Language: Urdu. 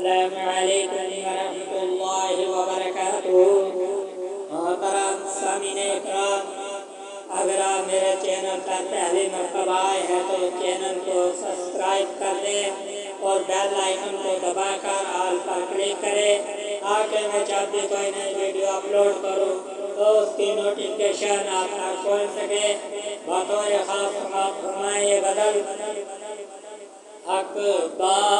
السلام علیکم ورحمۃ اللہ وبرکاتہ۔ محترم سامعین اکرام، اگر آپ میرے چینل پر پہلی مرتبہ آئے ہیں تو چینل کو سبسکرائب کر دیں اور بیل آئیکن کو دبا کر آل پر کلک کریں تاکہ میں جب بھی کوئی نئی ویڈیو اپلوڈ کروں تو اس کی نوٹیفکیشن آپ تک پہنچ سکے۔ بطور خاص فرمائے بدل حق بات